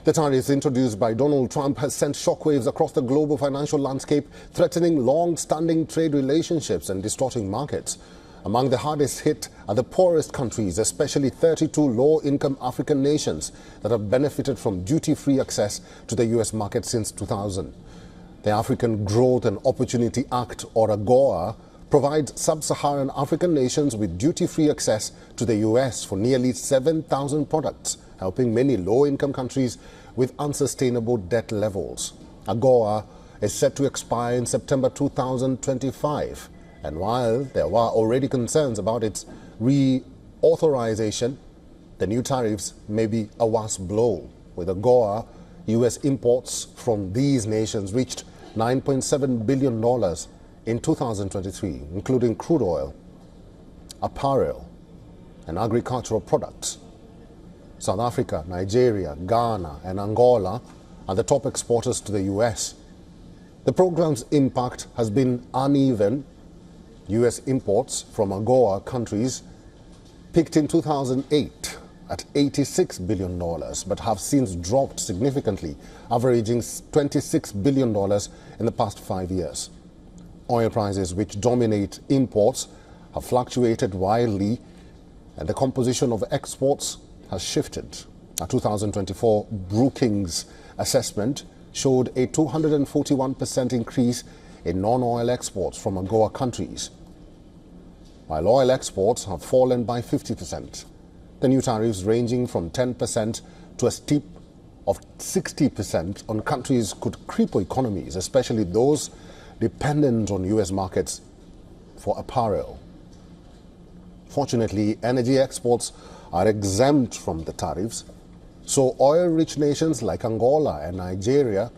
The tariffs introduced by Donald Trump has sent shockwaves across the global financial landscape, threatening long-standing trade relationships and distorting markets. Among the hardest hit are the poorest countries, especially 32 low-income African nations that have benefited from duty-free access to the U.S. market since 2000. The African Growth and Opportunity Act, or AGOA, provides sub-Saharan African nations with duty-free access to the U.S. for nearly 7,000 products, helping many low-income countries with unsustainable debt levels. AGOA is set to expire in September 2025. And while there were already concerns about its reauthorization, the new tariffs may be a worse blow. With AGOA, U.S. imports from these nations reached $9.7 billion in 2023, including crude oil, apparel, and agricultural products. South Africa, Nigeria, Ghana, and Angola are the top exporters to the U.S. The program's impact has been uneven. U.S. imports from AGOA countries peaked in 2008 at $86 billion, but have since dropped significantly, averaging $26 billion in the past 5 years. Oil prices, which dominate imports, have fluctuated wildly, and the composition of exports has shifted. A 2024 Brookings assessment showed a 241% increase in non-oil exports from AGOA countries, while oil exports have fallen by 50%. The new tariffs, ranging from 10% to a steep of 60% on countries, could cripple economies, especially those dependent on U.S. markets for apparel. Fortunately, energy exports are exempt from the tariffs, so oil-rich nations like Angola and Nigeria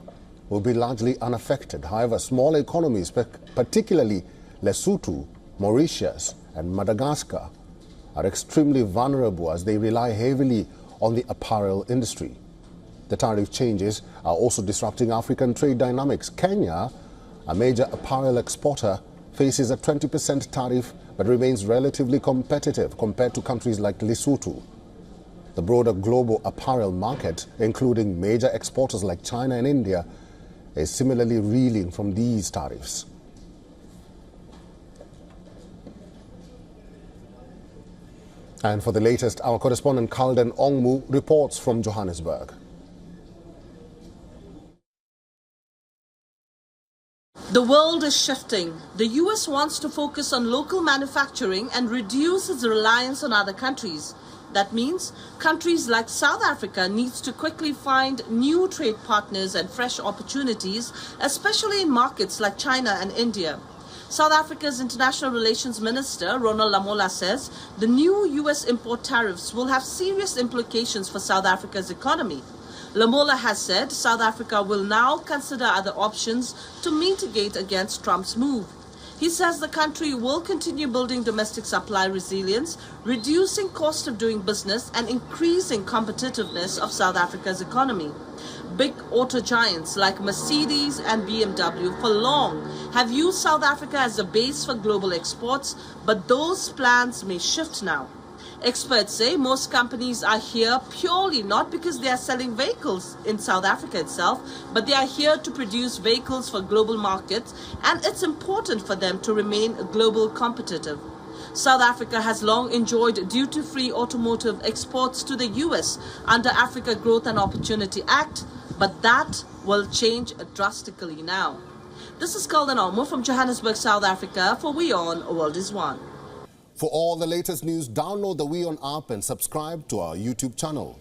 will be largely unaffected. However, small economies, particularly Lesotho, Mauritius, and Madagascar, are extremely vulnerable as they rely heavily on the apparel industry. The tariff changes are also disrupting African trade dynamics. Kenya, a major apparel exporter, faces a 20% tariff but remains relatively competitive compared to countries like Lesotho. The broader global apparel market, including major exporters like China and India, is similarly reeling from these tariffs. And for the latest, our correspondent Kalden Ongmu reports from Johannesburg. The world is shifting. The US wants to focus on local manufacturing and reduce its reliance on other countries. That means countries like South Africa needs to quickly find new trade partners and fresh opportunities, especially in markets like China and India. South Africa's International Relations Minister, Ronald Lamola, says the new US import tariffs will have serious implications for South Africa's economy. Lamola has said South Africa will now consider other options to mitigate against Trump's move. He says the country will continue building domestic supply resilience, reducing cost of doing business, and increasing competitiveness of South Africa's economy. Big auto giants like Mercedes and BMW for long have used South Africa as a base for global exports, but those plans may shift now. Experts say most companies are here purely not because they are selling vehicles in South Africa itself, but they are here to produce vehicles for global markets, and it's important for them to remain global competitive. South Africa has long enjoyed duty-free automotive exports to the US under Africa Growth and Opportunity Act, but that will change drastically now. This is Kalden Ongmu from Johannesburg, South Africa for WION World is One. For all the latest news, download the WION app and subscribe to our YouTube channel.